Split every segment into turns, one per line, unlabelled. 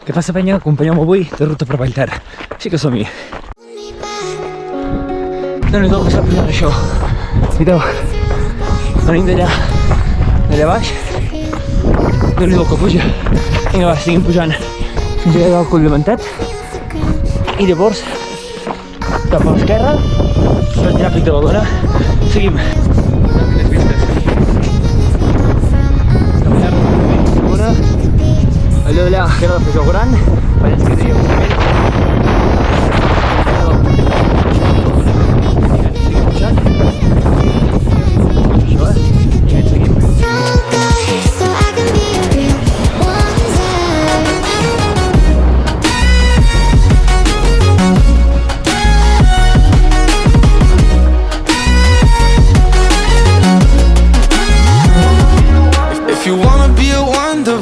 Què passa, penya? Acompanyeu-me avui de ruta per Vallter. Sí que som-hi. Déu-n'hi-do que està pujant això. Mireu, venim d'allà baix. Déu-n'hi-do que puja. Vinga, va, seguim pujant fins a allà al coll de Mentet. I llavors, cap a l'esquerra, per tirar pic de la dona. Seguim. Quines vistes. Caminant segona. Allò d'allà, que era la Pujol Gran. Parets que teníem seguim pujant. Això, i anem seguim.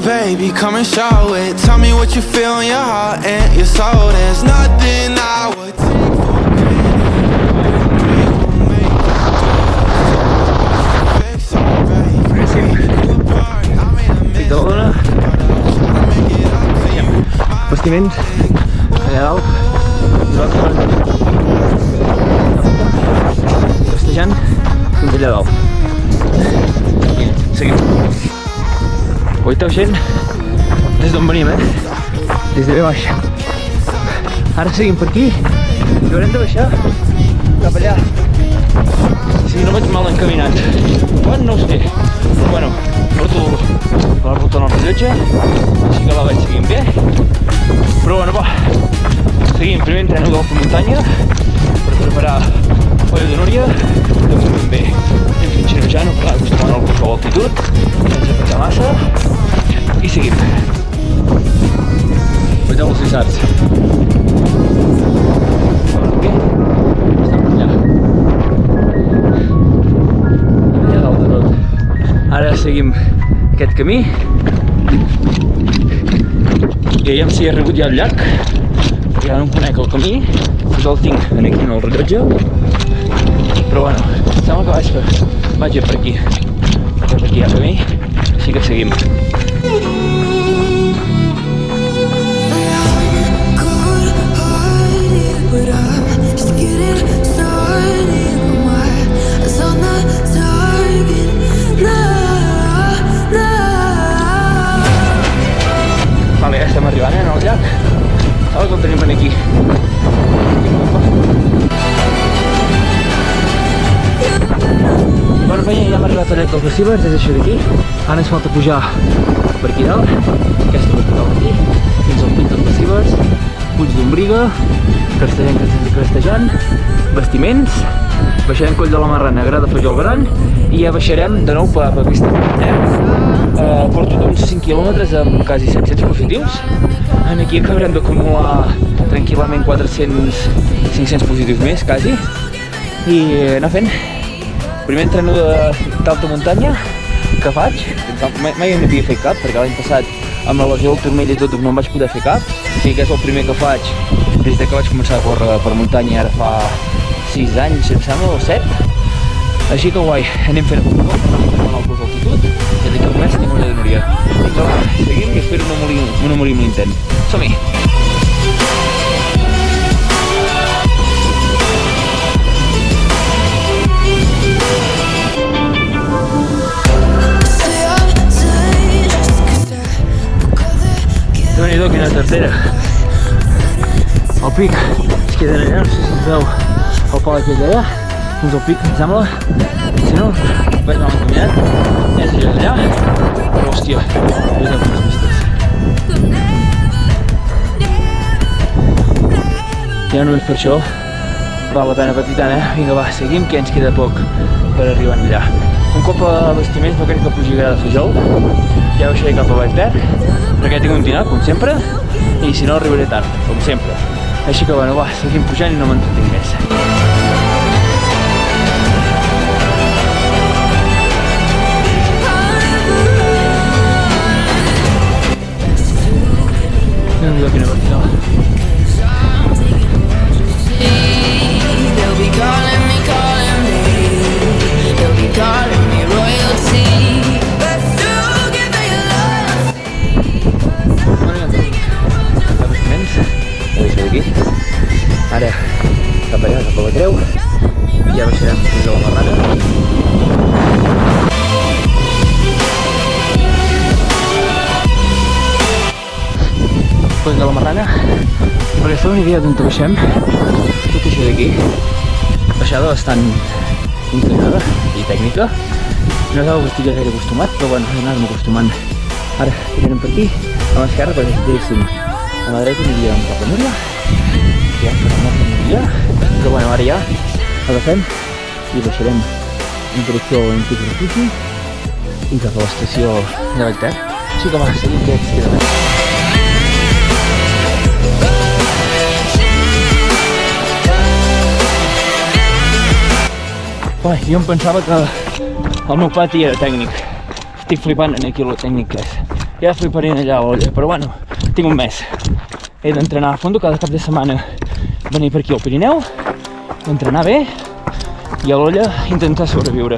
Baby, come and show it. Tell me what you feel in your heart and your soul. There's nothing I would take for
granted. Bastiment allà dalt. Festejant fins allà dalt. Seguim. Oita gent, des d'on venim, des de bé baix. Ara seguim per aquí i haurem de baixar cap allà. Si no vaig mal encaminat. Quan no ho sé. Però bueno, porto la ruta en el rellotge, així que la vaig seguint bé. Però bueno, va. Seguim, primer entreno d'alta muntanya per preparar Coll de Núria. De moment bé. Anem xinxinejant, clar, acostumant al curs a l'altitud, sense apretar massa. I seguim. Vegeu els lissats. Què? Estem per allà. Allà dalt de tot. Ara seguim aquest camí. I veiem si he arribat ja al llac. Ja no em conec el camí. Pues el tinc aquí en el rellotge. Però bueno, sembla que vaig per aquí. Per aquí hi ha camí. Així que seguim. Vale, ja estem arribant al llac. Ara que el tenim aquí. Bueno, penya, ja hem arribat al llac dels Pessíbers, és això d'aquí. Ara ens falta pujar per aquí dalt, aquesta vertical d'aquí, fins al pic dels Pessíbers, Puig d'Ombriga, crestejant, bastiments, baixarem Coll de la Marra Negra de Pujol Gran i ja baixarem de nou per pista de Vallter. Porto uns 5 quilòmetres amb quasi 700 positius. Aquí acabarem d'acumular tranquil·lament 400-500 positius més, quasi, i anar fent. Primer entreno d'alta muntanya que faig, mai no havia fet cap, perquè l'any passat amb la lesió del turmell i tot no em vaig poder fer cap, o sigui que és el primer que faig des que vaig començar a córrer per muntanya, ara fa 6 anys, em sembla, o 7. Així que guai, anem fent a poc a poc, anem al curs d'altitud, i d'aquí un mes tenim una de Núria. Vinga, va, seguim i espero no morir amb l'intent. Som-hi! Déu-n'hi-do, quina tercera. El pic es queda allà, no sé si es veu el pal aquell d'allà, fins al pic, em sembla. Si no, vaig mal encaminat, és allà d'allà, però hòstia, vegeu quines vistes. Ja només per això val la pena patir tant, Vinga, va, seguim, que ens queda poc per arribar allà. Un cop a bastiments no crec que pugi Gra de Fujol, ja baixaré cap a Vallter, perquè tinc un dinar, com sempre, i si no arribaré tard, com sempre. Així que bueno, va, seguim pujant i no m'entretinc més. Déu-n'hi-do, quina vertical. 10 i ja baixarem fins a la Marrana. Després de la Marrana, perquè feu una idea d'on baixem, tot això d'aquí, baixada bastant inclinada i tècnica. No és algo que estigui gaire acostumat, però bueno, he anat acostumant. Ara tirarem per aquí, a l'esquerra, perquè diguéssim, a la dreta aniríem cap a Núria, ja farem una Núria, però bueno, ara ja agafem i baixarem en direcció a l'antic refugi i cap a l'estació de Vallter. Així que va, seguim aquests quilòmetres. Bé, jo em pensava que el meu pati era tècnic. Estic flipant en aquí lo tècnic que és. Ja fliparé allà a l'olla, però bueno, tinc un mes. He d'entrenar a fondo cada cap de setmana, venir per aquí al Pirineu, entrenar bé i a l'olla intentar sobreviure.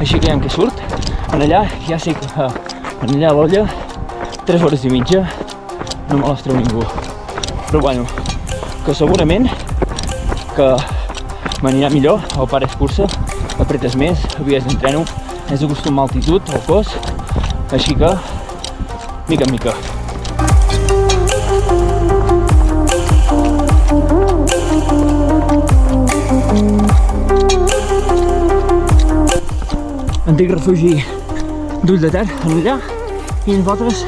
Així que ja en què surt, en allà ja sé que en allà a l'olla 3 hores i mitja no me les treu ningú. Però bueno, que segurament que m'anirà millor, el pare és cursa, apretes més, avies d'entreno, és acostumar a altitud, al cos, així que, mica en mica. Antic refugi d'Ull de Ter, allà, i nosaltres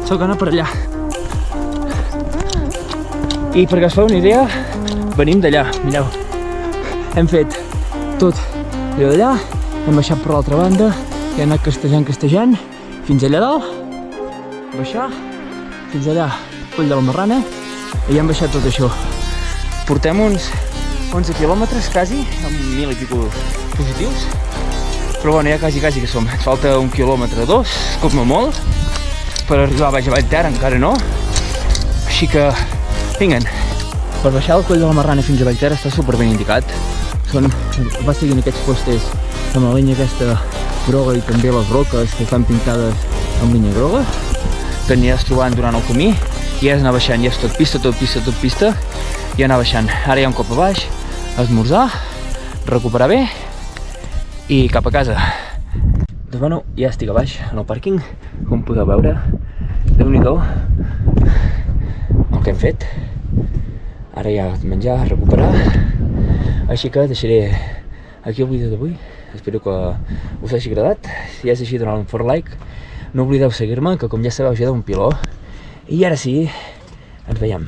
sóc anar per allà. I perquè us feu una idea, venim d'allà, mireu. Hem fet tot allò d'allà, hem baixat per l'altra banda i hem anat castejant fins allà dalt, baixar fins allà, Coll de la Marrana, i ja hem baixat tot això. Portem uns 11 quilòmetres quasi, amb 1000 i pico positius, però bueno, ja quasi que som. Ens falta 1 quilòmetre 2, com a molt, per arribar a baix a Vallter, encara no, així que vinguen. Per baixar el Coll de la Marrana fins a Vallter està super ben indicat. Va seguint aquests postes amb la línia aquesta groga i també les roques que estan pintades amb línia groga, que aniràs trobant durant el camí i has d'anar baixant, ja és tot pista i anar baixant. Ara hi ha un cop a baix, esmorzar, recuperar bé i cap a casa. Doncs bueno, ja estic a baix en el pàrquing, com podeu veure, Déu-n'hi-do el que hem fet. Ara ja menjar, recuperar. Així que deixaré aquí el vídeo d'avui, espero que us hagi agradat. Si és així, doneu un fort like, no oblideu seguir-me, que com ja sabeu ja d'un piló. I ara sí, ens veiem.